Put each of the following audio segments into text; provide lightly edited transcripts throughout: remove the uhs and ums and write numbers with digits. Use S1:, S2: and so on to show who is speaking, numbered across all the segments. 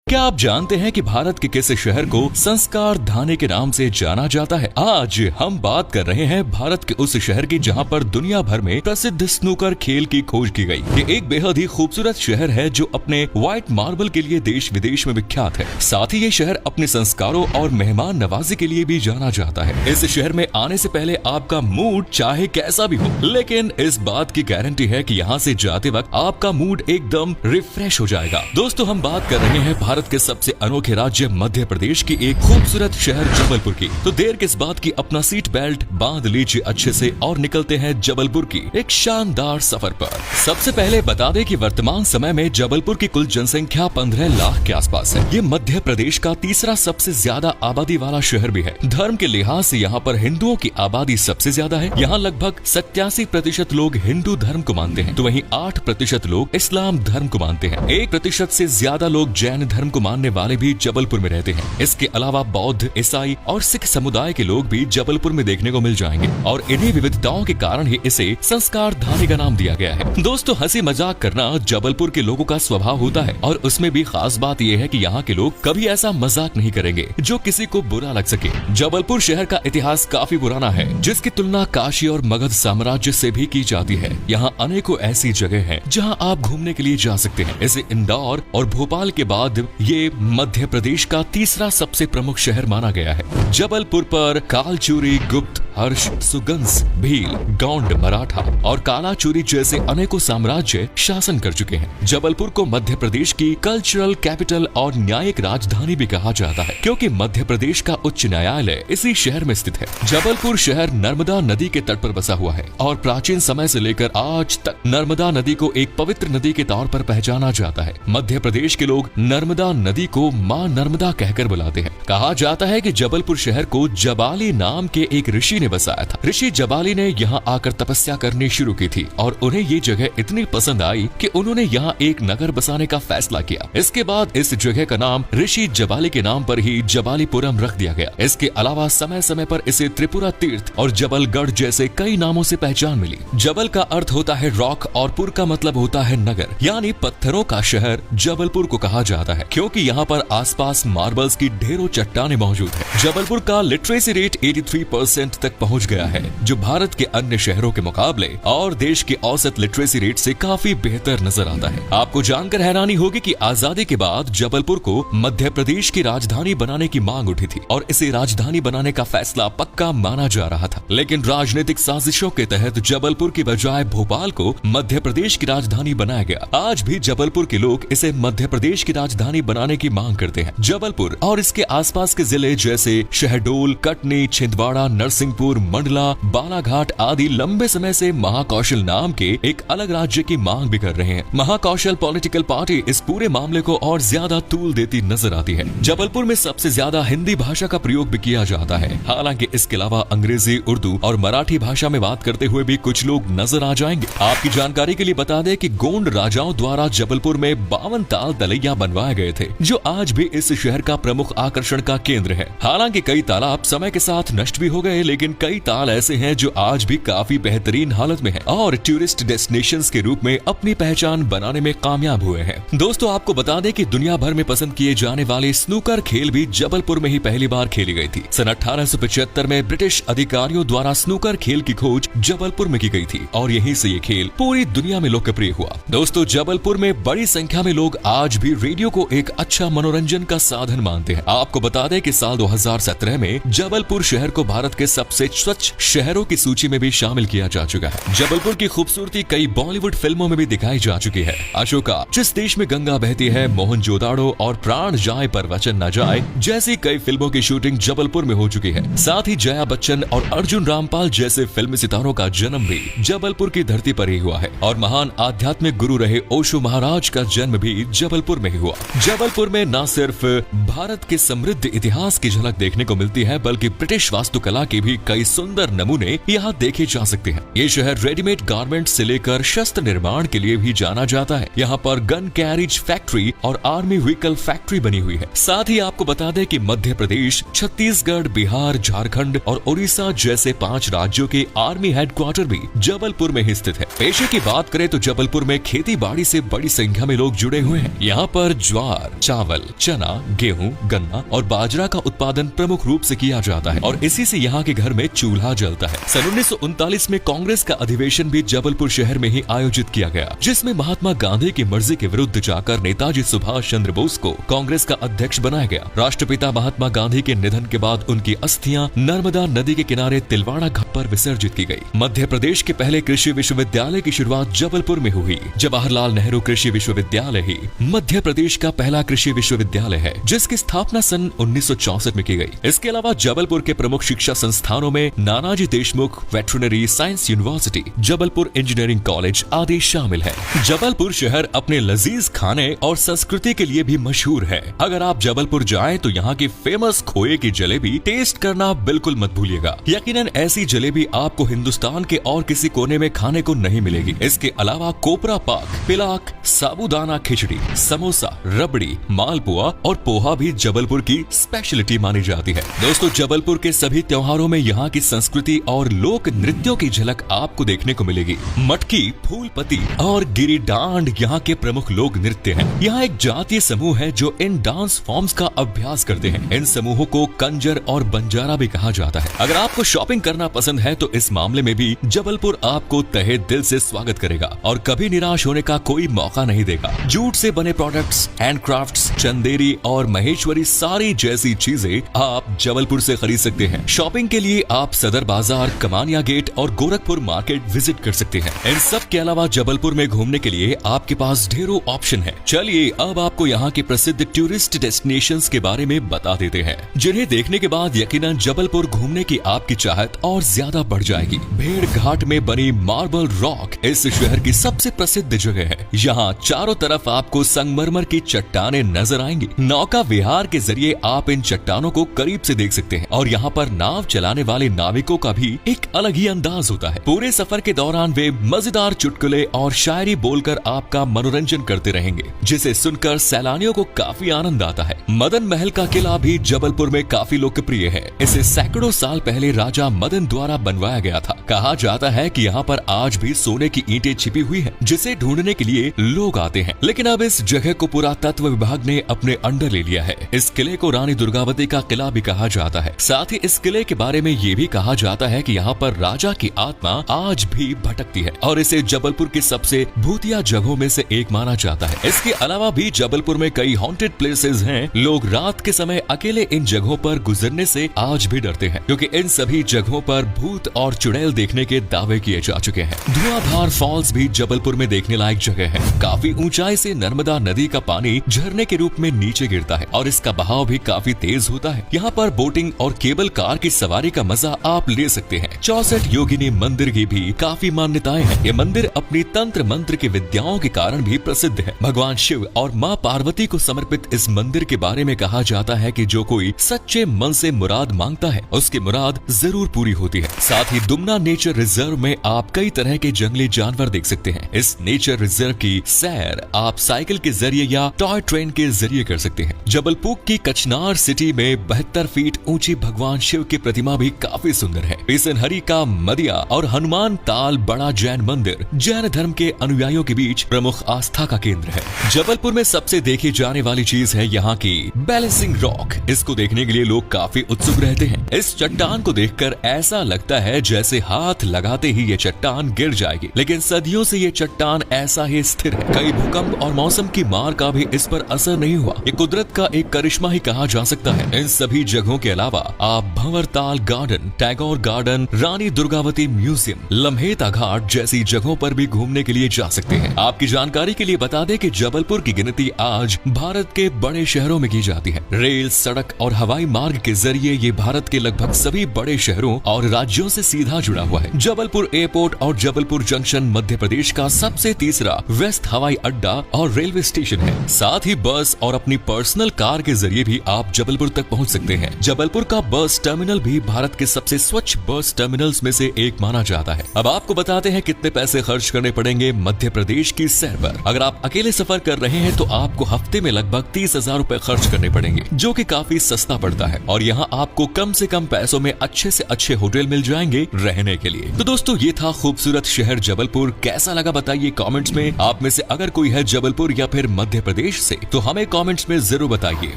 S1: क्या आप जानते हैं कि भारत के किस शहर को संस्कार धानी के नाम से जाना जाता है? आज हम बात कर रहे हैं भारत के उस शहर की जहां पर दुनिया भर में प्रसिद्ध स्नूकर खेल की खोज की गई। ये एक बेहद ही खूबसूरत शहर है जो अपने व्हाइट मार्बल के लिए देश विदेश में विख्यात है। साथ ही ये शहर अपने संस्कारों और मेहमान नवाजी के लिए भी जाना जाता है। इस शहर में आने से पहले आपका मूड चाहे कैसा भी हो, लेकिन इस बात की गारंटी है कि यहाँ से जाते वक्त आपका मूड एकदम रिफ्रेश हो जाएगा। दोस्तों, हम बात कर रहे हैं भारत के सबसे अनोखे राज्य मध्य प्रदेश की एक खूबसूरत शहर जबलपुर की। तो देर किस बात की, अपना सीट बेल्ट बांध लीजिए अच्छे से और निकलते हैं जबलपुर की एक शानदार सफर पर। सबसे पहले बता दें कि वर्तमान समय में जबलपुर की कुल जनसंख्या 15 लाख के आसपास है। ये मध्य प्रदेश का तीसरा सबसे ज्यादा आबादी वाला शहर भी है। धर्म के लिहाज से यहाँ पर हिंदुओं की आबादी सबसे ज्यादा है। यहाँ लगभग 87% लोग हिंदू धर्म को मानते हैं, तो वहीं 8% लोग इस्लाम धर्म को मानते हैं। 1% से ज्यादा लोग जैन धर्म को मानने वाले भी जबलपुर में रहते हैं। इसके अलावा बौद्ध, ईसाई और सिख समुदाय के लोग भी जबलपुर में देखने को मिल जाएंगे और इन्हीं विविधताओं के कारण ही इसे संस्कार धानी का नाम दिया गया है। दोस्तों, हंसी मजाक करना जबलपुर के लोगों का स्वभाव होता है और उसमें भी खास बात यह है कि यहाँ के लोग कभी ऐसा मजाक नहीं करेंगे जो किसी को बुरा लग सके। जबलपुर शहर का इतिहास काफी पुराना है, जिसकी तुलना काशी और मगध साम्राज्य से भी की जाती है। यहाँ अनेकों ऐसी जगह है जहाँ आप घूमने के लिए जा सकते हैं। इसे इंदौर और भोपाल के बाद ये मध्य प्रदेश का तीसरा सबसे प्रमुख शहर माना गया है। जबलपुर पर कालचूरी, गुप्त, हर्ष, सुगंस, भील, गौंड, मराठा और कालाचूरी जैसे अनेकों साम्राज्य शासन कर चुके हैं। जबलपुर को मध्य प्रदेश की कल्चरल कैपिटल और न्यायिक राजधानी भी कहा जाता है, क्योंकि मध्य प्रदेश का उच्च न्यायालय इसी शहर में स्थित है। जबलपुर शहर नर्मदा नदी के तट पर बसा हुआ है और प्राचीन समय से लेकर आज तक नर्मदा नदी को एक पवित्र नदी के तौर पर पहचाना जाता है। मध्य प्रदेश के लोग नर्मदा नदी को मां नर्मदा कहकर बुलाते हैं। कहा जाता है कि जबलपुर शहर को जबाली नाम के एक ऋषि ने बसाया था। ऋषि जबाली ने यहाँ आकर तपस्या करनी शुरू की थी और उन्हें ये जगह इतनी पसंद आई कि उन्होंने यहाँ एक नगर बसाने का फैसला किया। इसके बाद इस जगह का नाम ऋषि जबाली के नाम पर ही जबालीपुरम रख दिया गया। इसके अलावा समय समय पर इसे त्रिपुरा तीर्थ और जबलगढ़ जैसे कई नामों से पहचान मिली। जबल का अर्थ होता है रॉक और पुर का मतलब होता है नगर, यानी पत्थरों का शहर जबलपुर को कहा जाता है, क्योंकि यहाँ पर आसपास मार्बल्स की ढेरों चट्टानें मौजूद है। जबलपुर का लिटरेसी रेट 83% तक पहुँच गया है, जो भारत के अन्य शहरों के मुकाबले और देश के औसत लिटरेसी रेट से काफी बेहतर नजर आता है। आपको जानकर हैरानी होगी कि आजादी के बाद जबलपुर को मध्य प्रदेश की राजधानी बनाने की मांग उठी थी और इसे राजधानी बनाने का फैसला पक्का माना जा रहा था, लेकिन राजनीतिक साजिशों के तहत जबलपुर की बजाय भोपाल को मध्य प्रदेश की राजधानी बनाया गया। आज भी जबलपुर के लोग इसे मध्य प्रदेश की राजधानी बनाने की मांग करते हैं। जबलपुर और इसके आसपास के जिले जैसे शहडोल, कटनी, छिंदवाड़ा, नरसिंहपुर, मंडला, बालाघाट आदि लंबे समय से महाकौशल नाम के एक अलग राज्य की मांग भी कर रहे हैं। महाकौशल पॉलिटिकल पार्टी इस पूरे मामले को और ज्यादा तूल देती नजर आती है। जबलपुर में सबसे ज्यादा हिंदी भाषा का प्रयोग भी किया जाता है। हालांकि इसके अलावा अंग्रेजी, उर्दू और मराठी भाषा में बात करते हुए भी कुछ लोग नजर आ जाएंगे। आपकी जानकारी के लिए बता दें कि गोंड राजाओं द्वारा जबलपुर में 52 ताल तलैया बनवाए गए थे, जो आज भी इस शहर का प्रमुख आकर्षण का केंद्र है। हालांकि कई तालाब समय के साथ नष्ट भी हो गए, लेकिन कई ताल ऐसे हैं जो आज भी काफी बेहतरीन हालत में हैं और टूरिस्ट डेस्टिनेशंस के रूप में अपनी पहचान बनाने में कामयाब हुए हैं। दोस्तों, आपको बता दें कि दुनिया भर में पसंद किए जाने वाले स्नूकर खेल भी जबलपुर में ही पहली बार खेली गई थी। सन 1875 में ब्रिटिश अधिकारियों द्वारा स्नूकर खेल की खोज जबलपुर में की गई थी और यहीं से ये खेल पूरी दुनिया में लोकप्रिय हुआ। दोस्तों, जबलपुर में बड़ी संख्या में लोग आज भी रेडियो को एक अच्छा मनोरंजन का साधन मानते हैं। आपको बता दें कि साल 2017 में जबलपुर शहर को भारत के सबसे स्वच्छ शहरों की सूची में भी शामिल किया जा चुका है। जबलपुर की खूबसूरती कई बॉलीवुड फिल्मों में भी दिखाई जा चुकी है। अशोका, जिस देश में गंगा बहती है, मोहनजोदाड़ो और प्राण जाए पर वचन न जाए जैसी कई फिल्मों की शूटिंग जबलपुर में हो चुकी है। साथ ही जया बच्चन और अर्जुन रामपाल जैसे फिल्मी सितारों का जन्म भी जबलपुर की धरती पर ही हुआ है और महान आध्यात्मिक गुरु रहे ओशो महाराज का जन्म भी जबलपुर में ही हुआ। जबलपुर में न सिर्फ भारत के समृद्ध इतिहास की झलक देखने को मिलती है, बल्कि ब्रिटिश वास्तुकला की भी कई सुंदर नमूने यहाँ देखे जा सकते हैं। ये शहर रेडीमेड गारमेंट से लेकर शस्त्र निर्माण के लिए भी जाना जाता है। यहाँ पर गन कैरिज फैक्ट्री और आर्मी व्हीकल फैक्ट्री बनी हुई है। साथ ही आपको बता दें कि मध्य प्रदेश, छत्तीसगढ़, बिहार, झारखंड और उड़ीसा जैसे 5 राज्यों के आर्मी हेडक्वार्टर भी जबलपुर में ही स्थित है। पेशे की बात करें तो जबलपुर में खेती बाड़ी से बड़ी संख्या में लोग जुड़े हुए हैं। यहाँ पर ज्वार, चावल, चना, गेहूं, गन्ना और बाजरा का उत्पादन प्रमुख रूप से किया जाता है और इसी से यहाँ के घर में चूल्हा जलता है। सन 1939 में कांग्रेस का अधिवेशन भी जबलपुर शहर में ही आयोजित किया गया, जिसमें महात्मा गांधी की मर्जी के विरुद्ध जाकर नेताजी सुभाष चंद्र बोस को कांग्रेस का अध्यक्ष बनाया गया। राष्ट्रपिता महात्मा गांधी के निधन के बाद उनकी अस्थियां नर्मदा नदी के किनारे तिलवाड़ा घाट पर विसर्जित की गई। मध्य प्रदेश के पहले कृषि विश्वविद्यालय की शुरुआत जबलपुर में हुई। जवाहरलाल नेहरू कृषि विश्वविद्यालय ही मध्य प्रदेश का पहला कृषि विश्वविद्यालय है, जिसकी स्थापना सन 1964 में की गई। इसके अलावा जबलपुर के प्रमुख शिक्षा संस्थानों में Nanaji Deshmukh veterinary science university, Jabalpur engineering college आदि शामिल है। जबलपुर शहर अपने लजीज खाने और संस्कृति के लिए भी मशहूर है। अगर आप जबलपुर जाएं तो यहाँ की फेमस खोए की जलेबी टेस्ट करना बिल्कुल मत भूलिएगा। यकीनन ऐसी जलेबी आपको हिंदुस्तान के और किसी कोने में खाने को नहीं मिलेगी। इसके अलावा कोपरा पाक, पिलाक, साबूदाना खिचड़ी, समोसा, रबड़ी, मालपुआ और पोहा भी जबलपुर की स्पेशलिटी मानी जाती है। दोस्तों, जबलपुर के सभी त्योहारों में यहाँ की संस्कृति और लोक नृत्यों की झलक आपको देखने को मिलेगी। मटकी, फूलपति और गिरी डांड यहाँ के प्रमुख लोक नृत्य हैं। यहाँ एक जातीय समूह है जो इन डांस फॉर्म्स का अभ्यास करते हैं। इन समूहों को कंजर और बंजारा भी कहा जाता है। अगर आपको शॉपिंग करना पसंद है तो इस मामले में भी जबलपुर आपको तहे दिल से स्वागत करेगा और कभी निराश होने का कोई मौका नहीं देगा। जूट से बने प्रोडक्ट्स, हैंडक्राफ्ट्स, चंदेरी और महेश्वरी सारी जैसी चीजें आप जबलपुर से खरीद सकते हैं। शॉपिंग के लिए आप सदर बाजार, कमानिया गेट और गोरखपुर मार्केट विजिट कर सकते हैं। इन सब के अलावा जबलपुर में घूमने के लिए आपके पास ढेरों ऑप्शन है। चलिए अब आपको यहाँ के प्रसिद्ध टूरिस्ट डेस्टिनेशंस के बारे में बता देते हैं, जिन्हें देखने के बाद यकीनन जबलपुर घूमने की आपकी चाहत और ज्यादा बढ़ जाएगी। भेड़ घाट में बनी मार्बल रॉक इस शहर की सबसे प्रसिद्ध जगह है। यहाँ चारों तरफ आपको संगमरमर की चट्टानें नजर आएंगी। नौका विहार के जरिए आप इन चट्टानों को करीब से देख सकते हैं और यहाँ पर नाव चलाने वाले नाविकों का भी एक अलग ही अंदाज होता है। पूरे सफर के दौरान वे मजेदार चुटकुले और शायरी बोलकर आपका मनोरंजन करते रहेंगे, जिसे सुनकर सैलानियों को काफी आनंद आता है। मदन महल का किला भी जबलपुर में काफी लोकप्रिय है। इसे सैकड़ों साल पहले राजा मदन द्वारा बनवाया गया था। कहा जाता है कि यहाँ पर आज भी सोने की ईंटें छिपी हुई हैं, जिसे ढूंढने के लिए लोग आते हैं। लेकिन अब इस जगह को पुरातत्व विभाग ने अपने अंडर ले लिया है। इस किले को रानी दुर्गावती का किला भी कहा जाता है। साथ ही इस किले के बारे में ये भी कहा जाता है कि यहाँ पर राजा की आत्मा आज भी भटकती है और इसे जबलपुर की सबसे भूतिया जगहों में से एक माना जाता है। इसके अलावा भी जबलपुर में कई हॉन्टेड प्लेसेस हैं। लोग रात के समय अकेले इन जगहों पर गुजरने से आज भी डरते हैं, क्योंकि इन सभी जगहों पर भूत और चुड़ैल देखने के दावे किए जा चुके हैं। धुआंधार फॉल्स भी जबलपुर में देखने लायक जगह है। काफी ऊंचाई से नर्मदा नदी का पानी झरने के रूप में नीचे गिरता है और इसका बहाव भी काफी तेज होता है। यहाँ पर बोटिंग और केबल कार की सवारी का मजा आप ले सकते हैं। 64 योगिनी मंदिर की भी काफी मान्यताएं हैं। ये मंदिर अपनी तंत्र मंत्र की विद्याओं के कारण भी प्रसिद्ध है। भगवान शिव और माँ पार्वती को समर्पित इस मंदिर के बारे में कहा जाता है कि जो कोई सच्चे मन से मुराद मांगता है उसकी मुराद जरूर पूरी होती है। साथ ही दुमना नेचर रिजर्व में आप कई तरह के जंगली जानवर देख सकते हैं। इस नेचर रिजर्व की सैर आप साइकिल के जरिए या टॉय ट्रेन के जरिए कर सकते हैं। जबलपुर की कचनार सिटी में 72 फीट ऊंची भगवान शिव की प्रतिमा भी काफी सुंदर है। पिसनहरी का मदिया और हनुमान ताल बड़ा जैन मंदिर जैन धर्म के अनुयायियों के बीच प्रमुख आस्था का केंद्र है। जबलपुर में सबसे देखी जाने वाली चीज है यहाँ की बैलेंसिंग रॉक। इसको देखने के लिए लोग काफी उत्सुक रहते हैं। इस चट्टान को देखकर ऐसा लगता है जैसे हाथ लगाते ही ये चट्टान गिर जाएगी, लेकिन सदियों से ये चट्टान ऐसा ही स्थिर है। कई भूकंप और मौसम की मार का भी इस पर असर नहीं हुआ। ये कुदरत का एक करिश्मा ही कहा जा सकता है। इन सभी जगहों के अलावा आप Bhanwartal garden, Tagore garden, Rani Durgavati museum, लम्हेता घाट जैसी जगहों पर भी घूमने के लिए जा सकते हैं। आपकी जानकारी के लिए बता दें कि जबलपुर की गिनती आज भारत के बड़े शहरों में की जाती है। रेल, सड़क और हवाई मार्ग के जरिए ये भारत के लगभग सभी बड़े शहरों और राज्यों से सीधा जुड़ा हुआ है। जबलपुर एयरपोर्ट और जबलपुर जंक्शन मध्य प्रदेश का सबसे तीसरा व्यस्त हवाई अड्डा और रेलवे स्टेशन है। साथ ही बस और अपनी पर्सनल कार के जरिए भी आप जबलपुर तक पहुंच सकते हैं। जबलपुर का बस टर्मिनल भी भारत के सबसे स्वच्छ बस टर्मिनल्स में से एक माना जाता है। अब आपको बताते हैं कितने पैसे खर्च करने पड़ेंगे मध्य प्रदेश की सैर पर। अगर आप अकेले सफर कर रहे हैं तो आपको हफ्ते में लगभग 30,000 रुपए खर्च करने पड़ेंगे, जो कि काफी सस्ता पड़ता है। और यहाँ आपको कम से कम पैसों में अच्छे से अच्छे होटल मिल जाएंगे रहने के लिए। तो दोस्तों, ये था खूबसूरत शहर जबलपुर। कैसा लगा बताइए कमेंट्स में। आप में से अगर कोई है जबलपुर या फिर मध्य प्रदेश से तो हमें कमेंट्स में जरूर बताइए।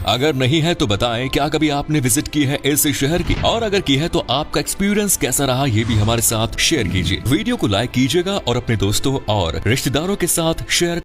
S1: अगर नहीं है तो बताएं क्या कभी आपने विजिट की है इस शहर की, और अगर की है तो आपका एक्सपीरियंस कैसा रहा ये भी हमारे साथ शेयर कीजिए। वीडियो को लाइक कीजिएगा और अपने दोस्तों और रिश्तेदारों के साथ शेयर